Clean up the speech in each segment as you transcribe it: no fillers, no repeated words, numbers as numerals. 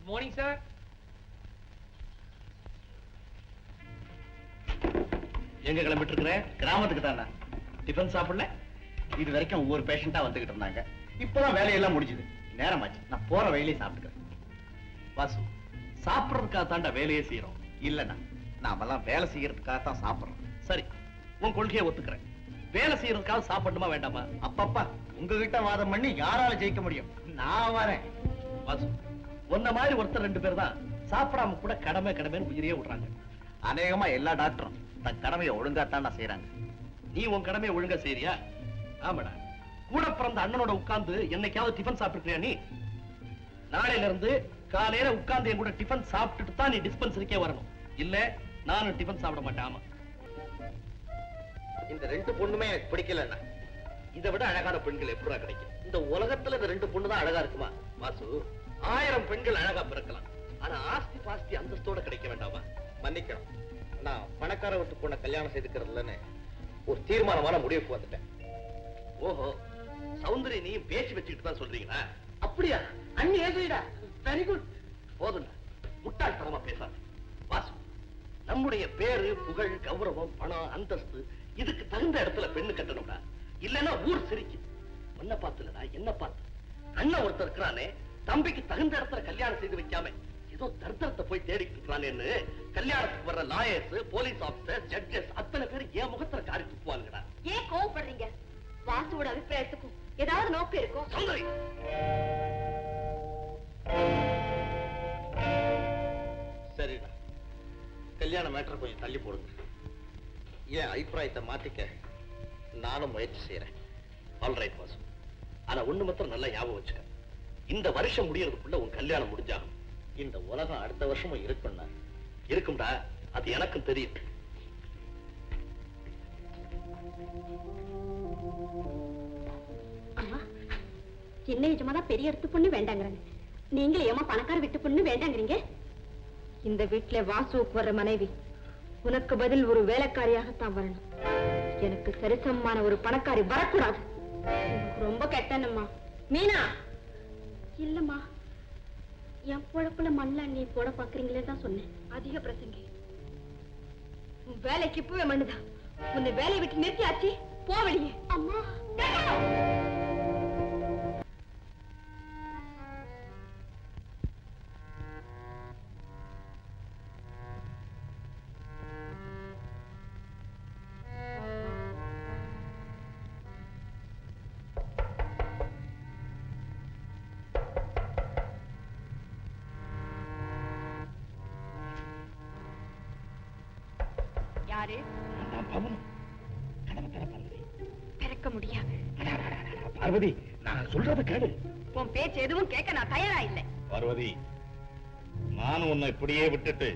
Good morning sir. எங்க கிளம்பிட்டு இருக்கிறேன்? கிராமத்துக்கு தானே. டிஃபன் சாப்பிடல? இது வரைக்கும் ஒவ்வொரு பேஷண்டா வந்துகிட்டு இருந்தாங்க. இப்பதான் வேலையெல்லாம் முடிஞ்சுது. நேரமாச்சு. நான் போற வழியிலே சாப்பிட்டுக்கிறேன். வாசு, சாப்பிடுறதுக்காக தாண்டா வேலையே செய்யறோம். இல்லண்ணா, நாமெல்லாம் வேலை செய்யறதுக்காக தான் சாப்பிடுறோம். சரி, உன் கொள்கையை ஒத்துக்கிறேன். வேலை செய்யறதுக்காக சாப்பிடணுமா வேண்டாமா? அப்பப்பா, உங்ககிட்ட வாதம் பண்ணி யாரால ஜெயிக்க முடியும்? நான் வரேன். வாசு, உன்ன மாதிரி ஒருத்தர் 2 பேர் தான் சாப்பிடாம கூட கடமைன்னு உயிரையே விடுறாங்க. அநேகமா எல்லா டாக்டரும் தன் கடமையை ஒழுங்காத்தான் செய்யறாங்க. நீ உன் கடமையை ஒழுங்கா செய்யறியா? ஆமாடா. கூட பிறந்த அண்ணனோட உட்கார்ந்து என்னைக்காவது டிஃபன் சாப்பிட்டுக்கிறியா நீ? நாளையில இருந்து காலையில உட்கார்ந்து என் கூட டிஃபன் சாப்பிட்டுட்டு தான் நீ டிஸ்பென்சரிக்கே வரணும். இல்ல நானும் டிஃபன் சாப்பிட மாட்டேன். ஆமா. இந்த 2 பொண்ணுமே எனக்கு பிடிக்கலன்னா இதை விட அழகான பெண்கள் எப்படா கிடைக்கும்? இந்த உலகத்துல இந்த 2 பொண்ணு தான் அழகா இருக்குமா? வாசு, 1000 பெண்கள் அழகா பிறக்கலாம். ஆனா ஆஸ்தி பாஸ்தி அந்தஸ்தோட கிடைக்க வேண்டாமா? மன்னிக்கணும், நான் பணக்கார விட்டு பொண்ண கல்யாணம் செய்துக்கிறதுலன்னு ஒரு தீர்மானமான முடிவுக்கு வந்துட்டேன். ஓஹோ, சௌந்தரிய நீயும் பேசி வச்சுக்கிட்டு தான் சொல்றீங்களா? அப்படியா? அண்ணி ஏசுடா. Very good. போதும், முட்டாள்தனமா பேசாத. வாசு, நம்முடைய பேரு, புகழ், கௌரவம், பணம், அந்தஸ்து இதுக்கு தகுந்த இடத்துல பெண்ணு கட்டணும்டா. இல்லன்னா ஊர் சிரிக்கும். என்ன பார்த்துலடா, என்ன பார்த்து? அண்ணன் ஒருத்தர் இருக்கிறானே, தம்பிக்கு தகுந்த இடத்துல கல்யாணம் செய்து வைக்காம ஏதோ தர்தரத்தை போய் தேடிக்கிட்டு இருக்கிறானேன்னு கல்யாணத்துக்கு வர்ற லாயர்ஸ், போலீஸ் ஆபீசர், ஜட்ஜஸ் அத்தனை பேர் என் முகத்துல காரி துப்புவானுங்கடா. ஏன் கோவப்படுறீங்க? வாசுவோட அபிப்பிராயத்துக்கும் ஏதாவது நோக்கம் இருக்கும். சரிடா, கல்யாண மேட்டர் கொஞ்சம் தள்ளி போடுங்க. ஏன் அபிப்பிராயத்தை மாத்திக்க நானும் முயற்சி செய்யறேன். ஆல்ரைட் வாசு, ஆனா ஒண்ணு மாத்திரம் நல்லா ஞாபகம் வச்சுக்க. இந்த வருஷம் முடியறதுக்குள்ள உன் கல்யாணம் முடிஞ்சாகும். இந்த உலகம் அடுத்த வருஷமும் இருக்கும்டா. அது எனக்கும் தெரியும். அம்மா, சின்ன எஜமாதான் பெரிய இடத்து பொண்ணு வேண்டாங்கிறாங்க. நீங்களே ஏமா பணக்கார வீட்டு பொண்ணு வேண்டாங்கிறீங்க? இந்த வீட்டுல வாசுவுக்கு வர்ற மனைவி உனக்கு பதில் ஒரு வேலைக்காரியாகத்தான் வரணும். எனக்கு சரிசமமான ஒரு பணக்காரி வரக்கூடாது. ரொம்ப கெட்டனம்மா. மீனா, இல்லம்மா, என் பொழப்புல மண்ண நீ போட பாக்குறீங்களே தான் சொன்னேன். அதிக பிரசங்கி. உன் வேலைக்கு இப்பவே மண்ணுதான். உன்னை வேலையை விட்டு நிறுத்தியாச்சு. போ வெளியே. அம்மா, யாரு? பிறக்க முடியாது. பார்வதி, நான் சொல்றத கேளு. உன் பேச்சு எதுவும் கேட்க நான் தயாரா இல்லை. பார்வதி, நானும் உன்னை இப்படியே விட்டுட்டு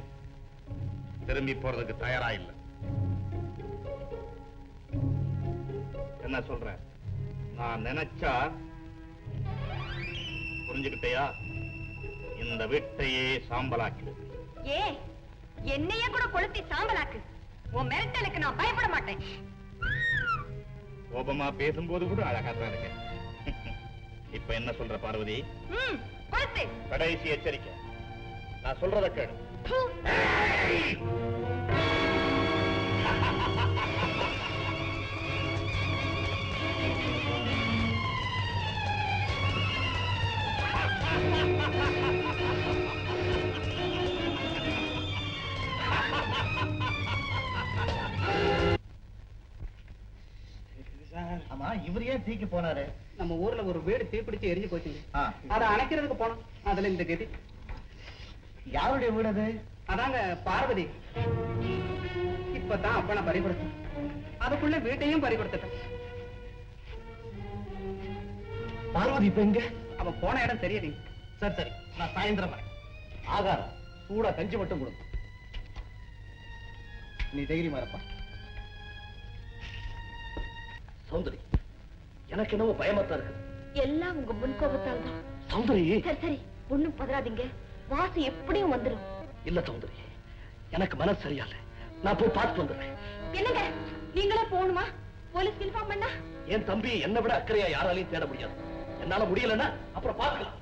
திரும்பி போறதுக்கு தயாரா இல்லை. என்ன சொல்ற? நான் நினைச்சா புரிஞ்சுக்கிட்டயா? இந்த வீட்டையே சாம்பலாக்கு. ஏ, என்னையே கூட கொளுத்தி சாம்பலாக்கு. உன் மிரட்டலுக்கு நான் பயப்பட மாட்டேன். கோபமா பேசும்போது கூட அழகாத்தான் இருக்க. இப்ப என்ன சொல்ற பார்வதி? கொளுத்து. கடைசி எச்சரிக்கை, நான் சொல்றத கேளு. ஆமா, இவர் ஏன் தீக்கு போனாரு? நம்ம ஊர்ல ஒரு வீடு தீப்பிடிச்சு எரிஞ்சு போச்சுங்க. அதை அணைக்கிறதுக்கு போனோம். அதுல இந்த கதி. யாருடைய வீடு அது? அதாங்க பார்வதி. இப்பதான் அப்ப நான் பறிகொடுத்தேன். அதுக்குள்ள வீட்டையும் பறிகொடுத்துட்டேன். பார்வதி இப்ப எங்க? அவ போன இடம் தெரியலீங்க. சரி சரி, நான் சாயந்தரம் வரேன். ஆகாரம் சூடா கஞ்சி மட்டும் கொடுங்க. நீ தைரியமா இருப்பா. சௌந்தரி, எனக்கு என்னவோ பயமாத்தான் இருக்கு. எல்லாம் உங்க முன்கோபத்தால் தான். சௌந்தரி, சரி சரி, ஒண்ணும் பதறாதீங்க. வாசு எப்படியும் வந்துடும். இல்ல சௌந்தரி, எனக்கு மனசு சரியால. நான் போய் பார்த்து வந்துடுறேன். என்னங்க, நீங்களே போகணுமா? போலீஸ் இன்ஃபார்ம் பண்ணா? என் தம்பி என்னை விட அக்கறையா யாராலையும் தேட முடியாது. என்னால முடியலன்னா அப்புறம் பார்க்கலாம்.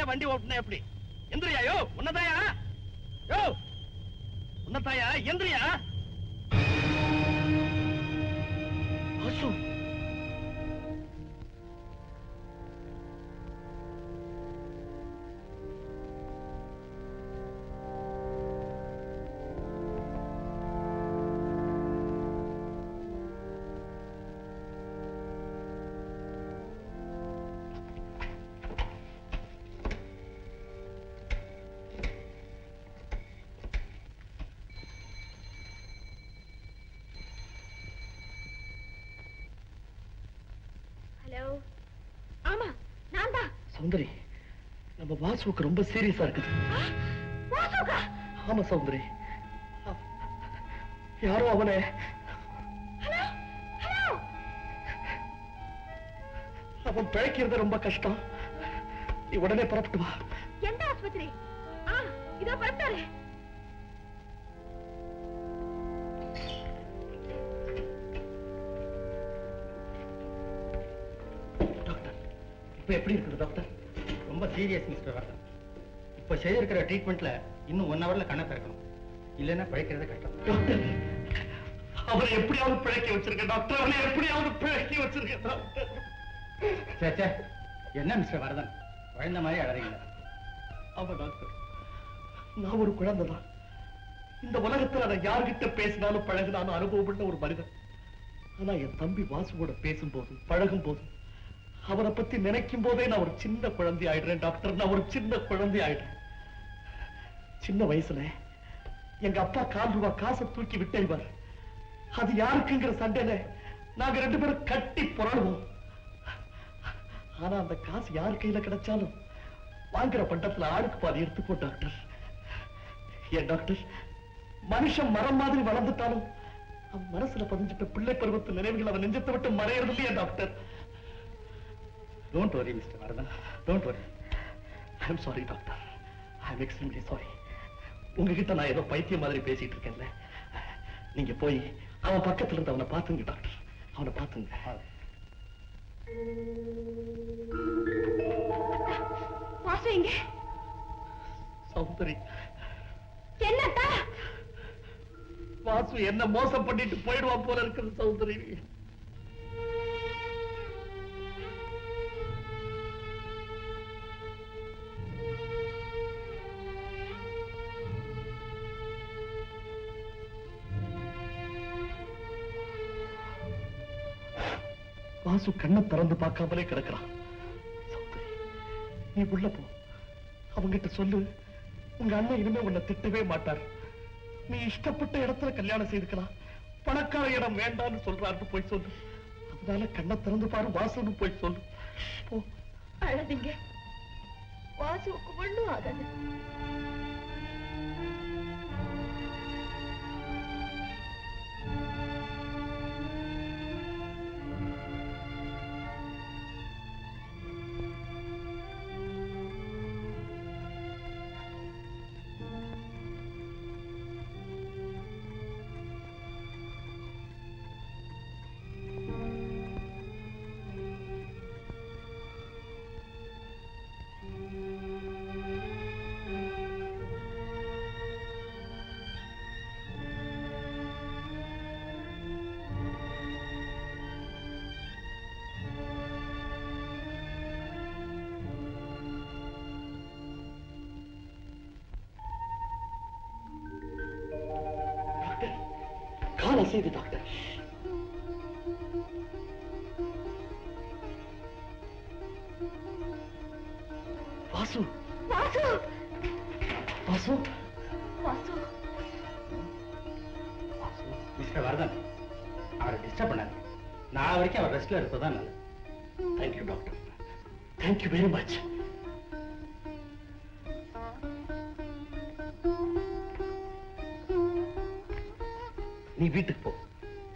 வண்டி ஓட்டுன எப்படி? எந்திரியா யோ, உன்னதாயா யோ, உன்னதாயா எந்திரியா. வாசு, ஹலோ, ஆமா நான் தான். சௌந்தரி, நம்ம வாசுவுக்கு ரொம்ப சீரியஸா இருக்குது. வாசுகா? ஆமா சௌந்தரி, யாரோ அவனை. ஹலோ ஹலோ, அவன் பிழைக்கிறது ரொம்ப கஷ்டம். நீ உடனே புறப்பட்டு வா. எந்த ஆஸ்பத்திரி? இதோ பரட்டாரு. டாக்டர், இப்ப எப்படி இருக்குது டாக்டர்? ரொம்ப சீரியஸ் மிஸ்டர் வர்தன். இப்ப செய்திருக்கிற ட்ரீட்மெண்ட்ல இன்னும் 1 ஹவர்ல கண்ணை திறக்கணும், இல்லைன்னா பிழைக்கிறது கஷ்டம். டாக்டர், அவனை எப்படியாவது பிழைக்க வச்சிருக்க டாக்டர், அவனை எப்படியாவது பிழைக்க வச்சிருக்க டாக்டர். சே, என்ன மிஸ்டர் வர்தன், குழந்தை மாதிரி அழறீங்க. ஆமா டாக்டர், நான் ஒரு குழந்தைதான். இந்த உலகத்துல நான் யார்கிட்ட பேசினாலும் பழகினாலும் அனுபவப்பட்ட ஒரு மனிதன். ஆனா என் தம்பி வாசுவோட பேசும்போது பழகும் போது அவனை பத்தி நினைக்கும் போதே நான் ஒரு சின்ன குழந்தை ஆயிடுறேன் டாக்டர். நான் ஒரு சின்ன குழந்தை ஆயிடுறேன். சின்ன வயசுல எங்க அப்பா ₹1 காசை தூக்கி விட்டேன். அது யாருக்குங்கிற சண்டையில நாங்க 2 பேரும் கட்டி புரளுவோம். ஆனா அந்த காசு யார் கையில கிடைச்சாலும் வாங்குற பண்டத்துல ஆளுக்கு பாதி எடுத்துக்கோ டாக்டர். ஏன் டாக்டர், மனுஷன் மரம் மாதிரி வளர்ந்துட்டாலும் அவன் மனசுல பதிஞ்சிட்ட பிள்ளை பருவத்து நினைவுகள் அவன் நெஞ்சத்தை விட்டு மறையறது இல்லையா doctor? Don't worry mister Vardhan, don't worry. I am sorry doctor, I am extremely sorry. உங்ககிட்ட நான் ஏதோ பைத்தியம் மாதிரி பேசிட்டு இருக்கேன்ல. நீங்க போய் அவன் பக்கத்துல இருந்து அவனை பாத்துங்க டாக்டர், அவனை பாத்துங்க. வாசு எங்க? சௌந்தரி, என்னத்தா? வாசு என்ன மோசம் பண்ணிட்டு போயிடுவான் போல இருக்குது சௌந்தரி. வாசு கண்ணை திறந்து பார்க்காமலே கிடக்கிறான். சௌந்தரி, நீ உள்ள போ, அவங்கிட்ட சொல்லு, உங்க அண்ணன் இனிமே உன்னை திட்டவே மாட்டார். நீ இஷ்டப்பட்ட இடத்துல கல்யாணம் செய்துக்கலாம், பணக்கார இடம் வேண்டாம்னு சொல்றாருன்னு போய் சொல்லு. அதனால கண்ணை திறந்து பாரு வாசுன்னு போய் சொல்லு. போ. அழாதீங்க, வாசுவுக்கு ஒண்ணும் ஆகாது. கால் அசையுது டாக்டர். வாசு, வாசு, வாசு, வாசு. மிஸ்டர் வர்தன், அவரை டிஸ்டர்ப் பண்ணாது. நாளை வரைக்கும் அவர் ரெஸ்ட்ல இருப்பதுதான் நல்லது. Thank you doctor, thank you very much. நீ வீட்டுக்கு போ,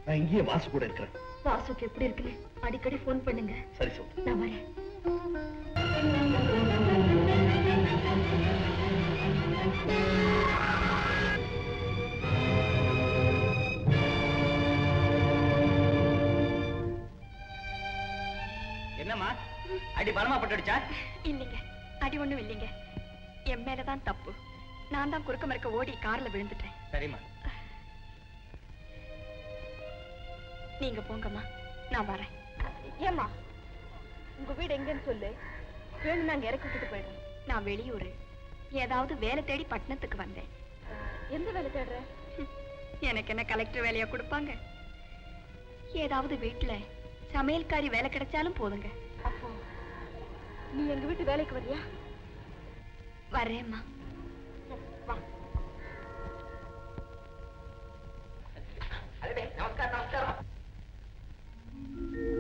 நான் இங்கேயே வாசு கூட இருக்கிறேன். வாசுக்கு எப்படி இருக்குன்னு அடிக்கடி போன் பண்ணுங்க. சரி சொல்றேன். நான் வரேன். என்னம்மா, அடி பலமா பட்டுடுச்சா? இல்லைங்க, அடி ஒண்ணும் இல்லைங்க. என் மேலதான் தப்பு. நான் தான் குறுக்க மறுக்க ஓடி கார்ல விழுந்துட்டேன். சரிம்மா. நீங்க போங்கம்மா, நான் வரேன். ஏம்மா, உங்க வீடு எங்கன்னு சொல்லு. வேணும் நாங்க இறக்கி விட்டுட்டு போயிடுறோம். நான் வெளியூரு, ஏதாவது வேலை தேடி பட்டணத்துக்கு வந்தேன். எந்த வேலை தேடுற? எனக்கு என்ன கலெக்டர் வேலையா கொடுப்பாங்க? ஏதாவது வீட்டுல சமையல்காரி வேலை கிடைச்சாலும் போதுங்க. அப்போ நீ எங்க வீட்டு வேலைக்கு வரியா? வரேம்மா. வா. நமஸ்காரம் நமஸ்காரம்.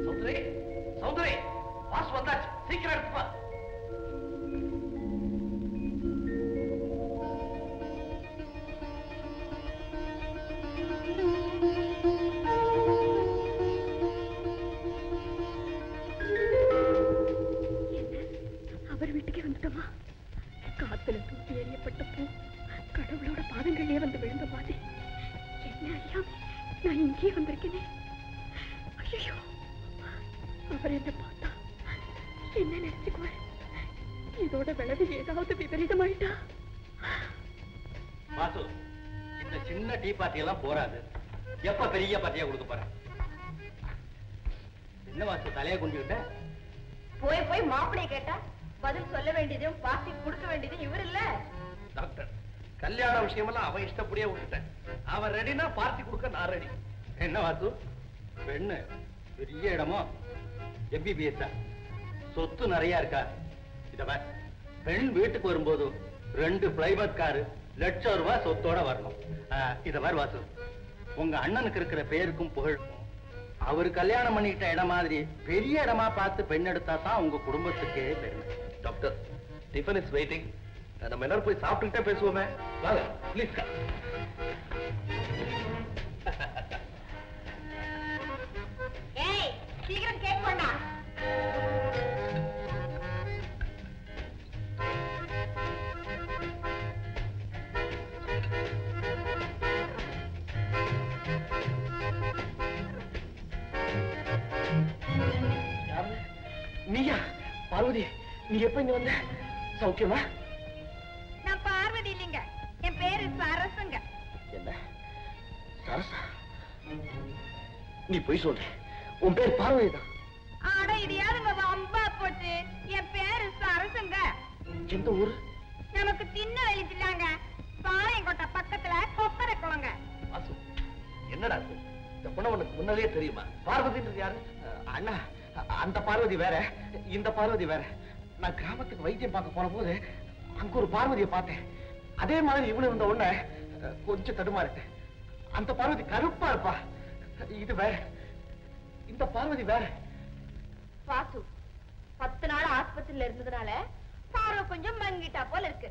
சௌந்தரி சௌந்தரி, வாசு வந்தாச்சு, சீக்கிரம் எடுத்துப்பா. அவர் வீட்டுக்கே வந்துட்டோமா? காத்துல தூக்கி எறியப்பட்ட பூ கடவுளோட பாதங்களே வந்து விழுந்த மாதிரி என்ன அறியாம நான் இங்கே வந்திருக்கேனே. ஐயோ, அவர் என்ன பார்த்தா என்ன நினைச்சுக்குவார்? இதோட விளைவு ஏதாவது விபரீதமாயிட்டா? வாசு, இந்த சின்ன டீ பார்ட்டி எல்லாம் போறாது. எப்ப பெரிய பார்ட்டியா கொடுக்க போறேன்? என்ன வாசு தலையை குஞ்சுக்கிட்ட? போய் போய் மாப்பிளைய கேட்டா பதில் சொல்ல வேண்டியதும் பார்ட்டி கொடுக்க வேண்டியதும் இவர் இல்ல. டாக்டர், கல்யாண விஷயமெல்லாம் அவன் இஷ்டப்படியே விட்டுட்டேன். அவன் ரெடினா பார்ட்டி கொடுக்க நான் ரெடி. என்ன வாசு, பெண்ணு பெரிய இடமோ? MBBS சொத்து நிறைய இருக்கா? இத பார், பெண் வீட்டுக்கு வரும்போது 2 பிளைபர்த் காரு ₹1,00,000 சொத்தோட வரணும். இத பார் வாசு, உங்க அண்ணனுக்கு இருக்கிற பேருக்கும் புகழுக்கும் அவரு கல்யாணம் பண்ணிக்கிட்ட இடம் மாதிரி பெரிய இடமா பார்த்து பெண் எடுத்தா தான் உங்க குடும்பத்துக்கே பெருமை. Doctor, tiffin is waiting. நம்ம எல்லாரும் போய் சாப்பிட்டுட்டே பேசுவோமே. வாங்க ப்ளீஸ். ஏய், சீக்கிரம் கேக் பண்ணா. நீயா? பார்வதி, நீ எப்ப இங்க வந்த? சௌக்கியமா? நான் பார்வதி இல்லைங்க, என் பேரு சரசுங்க. என்ன சரசா? நீ போய் சொல்ற, உன் பேர் பார்வதி தான். ஆட இது யாருங்க வம்பா போச்சு? என் பேரு சரசுங்க. எந்த ஊரு? நமக்கு சின்ன வெளிச்சில்லாங்க, பாளையங்கோட்டை பக்கத்துல கொப்பரை குளங்க. வாசு, என்னடா இது? இந்த பொண்ணு உனக்கு முன்னாலேயே தெரியுமா? பார்வதின்றது யாரு? அண்ணா, அந்த பார்வதி வேற, இந்த பார்வதி வேற. நான் கிராமத்துக்கு வைத்தியம் பார்க்க போன போது அங்க ஒரு பார்வதியை பார்த்தேன். அதே மாதிரி இவனு இருந்த உடனே கொஞ்சம் தடுமாறிட்டேன். அந்த பார்வதி கருப்பா இருப்பா. இது வேற, இந்த பார்வதி வேற. வாசு 10 நாள் ஆஸ்பத்திரியில இருந்ததுனால பார்வை கொஞ்சம் மங்கிட்டா போல இருக்கு.